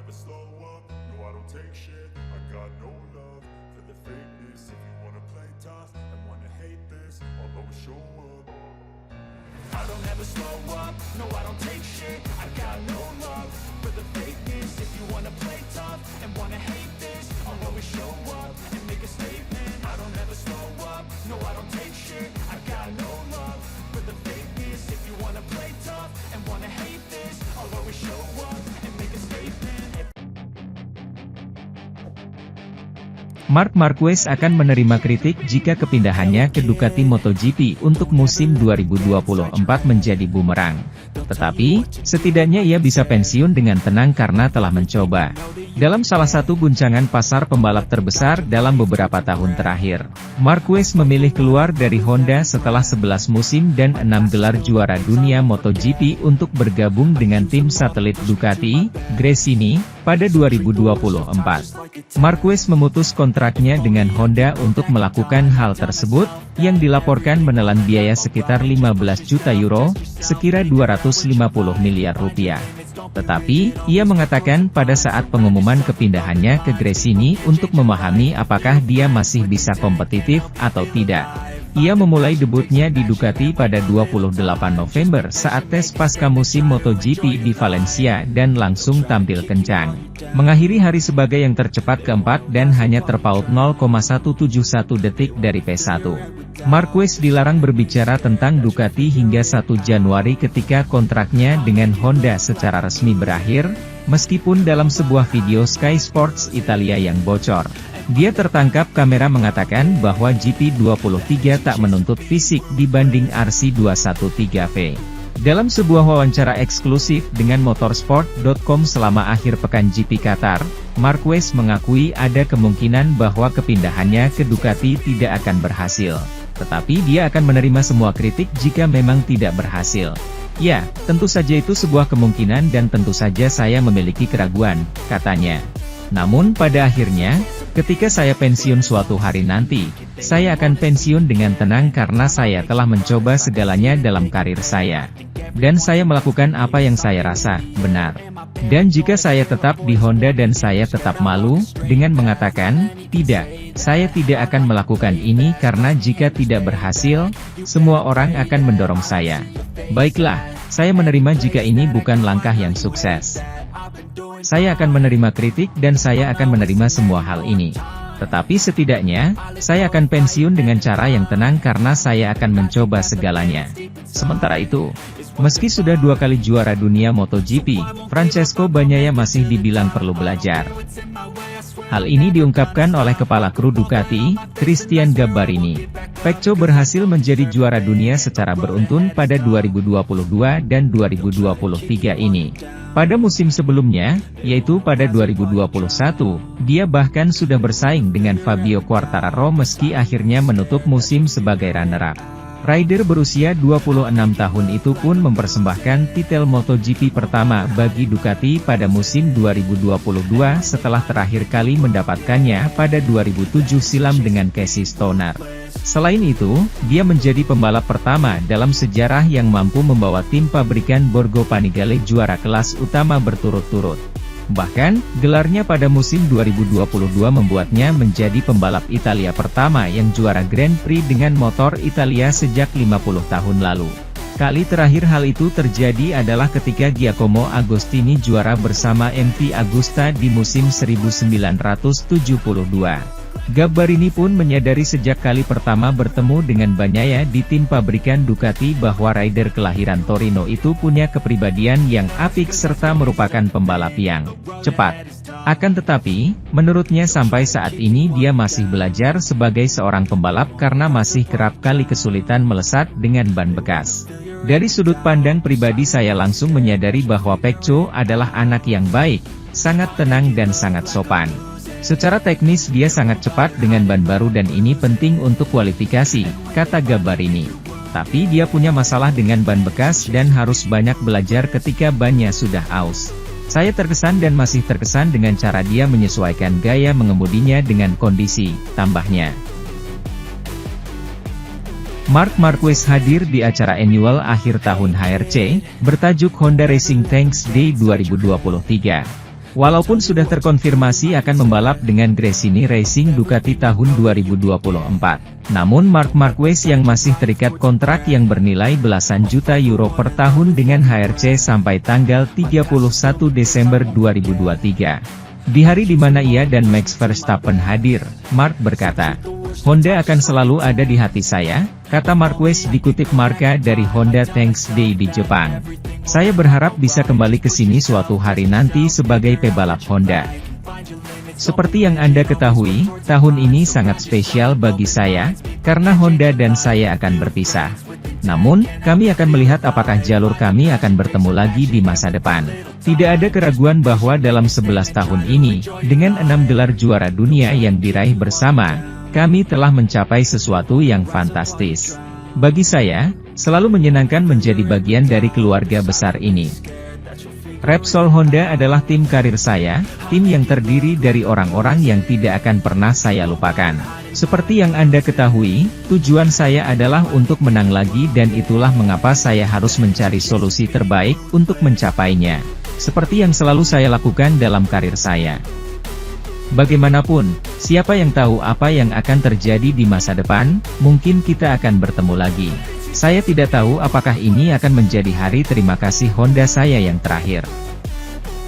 never slow up, no I don't take shit. I got no love for the fakeness. If you wanna play tough and wanna hate this, I'll always show up. I don't ever slow up, no I don't take shit. I got no love for the fakeness. If you wanna play tough and wanna hate this, I'll always show up and make a statement. I don't ever slow up, no I don't take shit. I got no love for the fakeness. If you wanna play tough and wanna hate this, I'll always show up and make a statement. Marc Marquez akan menerima kritik jika kepindahannya ke Ducati MotoGP untuk musim 2024 menjadi bumerang. Tetapi, setidaknya ia bisa pensiun dengan tenang karena telah mencoba. Dalam salah satu guncangan pasar pembalap terbesar dalam beberapa tahun terakhir, Marquez memilih keluar dari Honda setelah 11 musim dan 6 gelar juara dunia MotoGP untuk bergabung dengan tim satelit Ducati, Gresini, pada 2024. Marquez memutus kontraknya dengan Honda untuk melakukan hal tersebut, yang dilaporkan menelan biaya sekitar 15 juta euro, sekira 250 miliar rupiah. Tetapi, ia mengatakan pada saat pengumuman kepindahannya ke Gresini untuk memahami apakah dia masih bisa kompetitif atau tidak. Ia memulai debutnya di Ducati pada 28 November saat tes pasca musim MotoGP di Valencia dan langsung tampil kencang. Mengakhiri hari sebagai yang tercepat keempat dan hanya terpaut 0,171 detik dari P1. Marquez dilarang berbicara tentang Ducati hingga 1 Januari ketika kontraknya dengan Honda secara resmi berakhir, meskipun dalam sebuah video Sky Sports Italia yang bocor, dia tertangkap kamera mengatakan bahwa GP23 tak menuntut fisik dibanding RC213V. Dalam sebuah wawancara eksklusif dengan motorsport.com selama akhir pekan GP Qatar, Marquez mengakui ada kemungkinan bahwa kepindahannya ke Ducati tidak akan berhasil. Tetapi dia akan menerima semua kritik jika memang tidak berhasil. Ya, tentu saja itu sebuah kemungkinan dan tentu saja saya memiliki keraguan, katanya. Namun pada akhirnya, ketika saya pensiun suatu hari nanti, saya akan pensiun dengan tenang karena saya telah mencoba segalanya dalam karir saya. Dan saya melakukan apa yang saya rasa benar. Dan jika saya tetap di Honda dan saya tetap malu, dengan mengatakan, tidak, saya tidak akan melakukan ini karena jika tidak berhasil, semua orang akan mendorong saya. Baiklah, saya menerima jika ini bukan langkah yang sukses. Saya akan menerima kritik dan saya akan menerima semua hal ini. Tetapi setidaknya, saya akan pensiun dengan cara yang tenang karena saya akan mencoba segalanya. Sementara itu, meski sudah 2 kali juara dunia MotoGP, Francesco Bagnaia masih dibilang perlu belajar. Hal ini diungkapkan oleh kepala kru Ducati, Cristian Gabbarini. Pecco berhasil menjadi juara dunia secara beruntun pada 2022 dan 2023 ini. Pada musim sebelumnya, yaitu pada 2021, dia bahkan sudah bersaing dengan Fabio Quartararo meski akhirnya menutup musim sebagai runner-up. Rider berusia 26 tahun itu pun mempersembahkan titel MotoGP pertama bagi Ducati pada musim 2022 setelah terakhir kali mendapatkannya pada 2007 silam dengan Casey Stoner. Selain itu, dia menjadi pembalap pertama dalam sejarah yang mampu membawa tim pabrikan Borgo Panigale juara kelas utama berturut-turut. Bahkan, gelarnya pada musim 2022 membuatnya menjadi pembalap Italia pertama yang juara Grand Prix dengan motor Italia sejak 50 tahun lalu. Kali terakhir hal itu terjadi adalah ketika Giacomo Agostini juara bersama MV Agusta di musim 1972. Gabbarini pun menyadari sejak kali pertama bertemu dengan Bagnaia di tim pabrikan Ducati bahwa rider kelahiran Torino itu punya kepribadian yang apik serta merupakan pembalap yang cepat. Akan tetapi, menurutnya sampai saat ini dia masih belajar sebagai seorang pembalap karena masih kerap kali kesulitan melesat dengan ban bekas. Dari sudut pandang pribadi saya langsung menyadari bahwa Pecco adalah anak yang baik, sangat tenang dan sangat sopan. Secara teknis dia sangat cepat dengan ban baru dan ini penting untuk kualifikasi, kata Gabbarini. Tapi dia punya masalah dengan ban bekas dan harus banyak belajar ketika bannya sudah aus. Saya terkesan dan masih terkesan dengan cara dia menyesuaikan gaya mengemudinya dengan kondisi, tambahnya. Marc Marquez hadir di acara annual akhir tahun HRC, bertajuk Honda Racing Thanks Day 2023. Walaupun sudah terkonfirmasi akan membalap dengan Gresini Racing Ducati tahun 2024, namun Marc Marquez yang masih terikat kontrak yang bernilai belasan juta euro per tahun dengan HRC sampai tanggal 31 Desember 2023. Di hari di mana ia dan Max Verstappen hadir, Marc berkata, "Honda akan selalu ada di hati saya," kata Marquez dikutip Marca dari Honda Thanks Day di Jepang. "Saya berharap bisa kembali ke sini suatu hari nanti sebagai pebalap Honda. Seperti yang Anda ketahui, tahun ini sangat spesial bagi saya, karena Honda dan saya akan berpisah. Namun, kami akan melihat apakah jalur kami akan bertemu lagi di masa depan. Tidak ada keraguan bahwa dalam 11 tahun ini, dengan 6 gelar juara dunia yang diraih bersama, kami telah mencapai sesuatu yang fantastis. Bagi saya, selalu menyenangkan menjadi bagian dari keluarga besar ini. Repsol Honda adalah tim karir saya, tim yang terdiri dari orang-orang yang tidak akan pernah saya lupakan. Seperti yang Anda ketahui, tujuan saya adalah untuk menang lagi dan itulah mengapa saya harus mencari solusi terbaik untuk mencapainya. Seperti yang selalu saya lakukan dalam karir saya. Bagaimanapun, siapa yang tahu apa yang akan terjadi di masa depan, mungkin kita akan bertemu lagi. Saya tidak tahu apakah ini akan menjadi hari terima kasih Honda saya yang terakhir.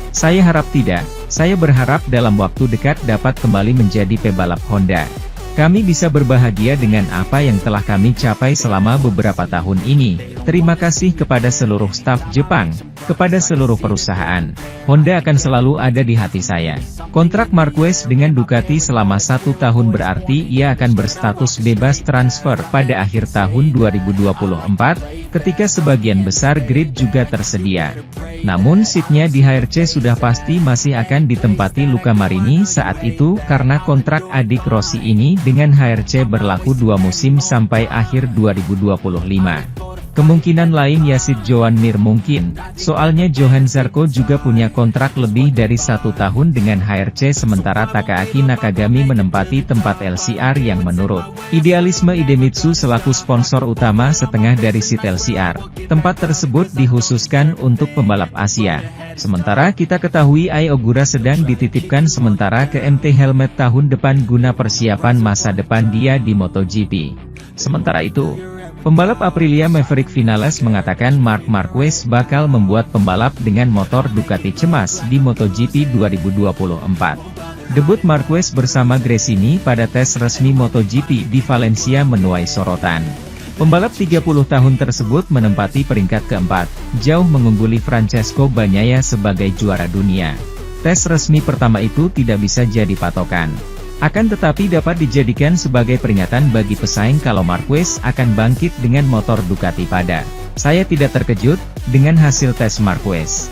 Saya harap tidak, saya berharap dalam waktu dekat dapat kembali menjadi pebalap Honda. Kami bisa berbahagia dengan apa yang telah kami capai selama beberapa tahun ini. Terima kasih kepada seluruh staf Jepang, kepada seluruh perusahaan. Honda akan selalu ada di hati saya." Kontrak Marquez dengan Ducati selama 1 tahun berarti ia akan berstatus bebas transfer pada akhir tahun 2024, ketika sebagian besar grid juga tersedia. Namun seatnya di HRC sudah pasti masih akan ditempati Luca Marini saat itu karena kontrak adik Rossi ini dengan HRC berlaku 2 musim sampai akhir 2025. Kemungkinan lain Yassid Joan Mir mungkin, soalnya Johann Zarco juga punya kontrak lebih dari 1 tahun dengan HRC sementara Takaaki Nakagami menempati tempat LCR yang menurut idealisme Idemitsu selaku sponsor utama setengah dari seat LCR. Tempat tersebut dikhususkan untuk pembalap Asia. Sementara kita ketahui Ai Ogura sedang dititipkan sementara ke MT Helmet tahun depan guna persiapan masa depan dia di MotoGP. Sementara itu, pembalap Aprilia Maverick Vinales mengatakan Marc Marquez bakal membuat pembalap dengan motor Ducati cemas di MotoGP 2024. Debut Marquez bersama Gresini pada tes resmi MotoGP di Valencia menuai sorotan. Pembalap 30 tahun tersebut menempati peringkat keempat, jauh mengungguli Francesco Bagnaia sebagai juara dunia. Tes resmi pertama itu tidak bisa jadi patokan. Akan tetapi dapat dijadikan sebagai peringatan bagi pesaing kalau Marquez akan bangkit dengan motor Ducati pada. Saya tidak terkejut dengan hasil tes Marquez.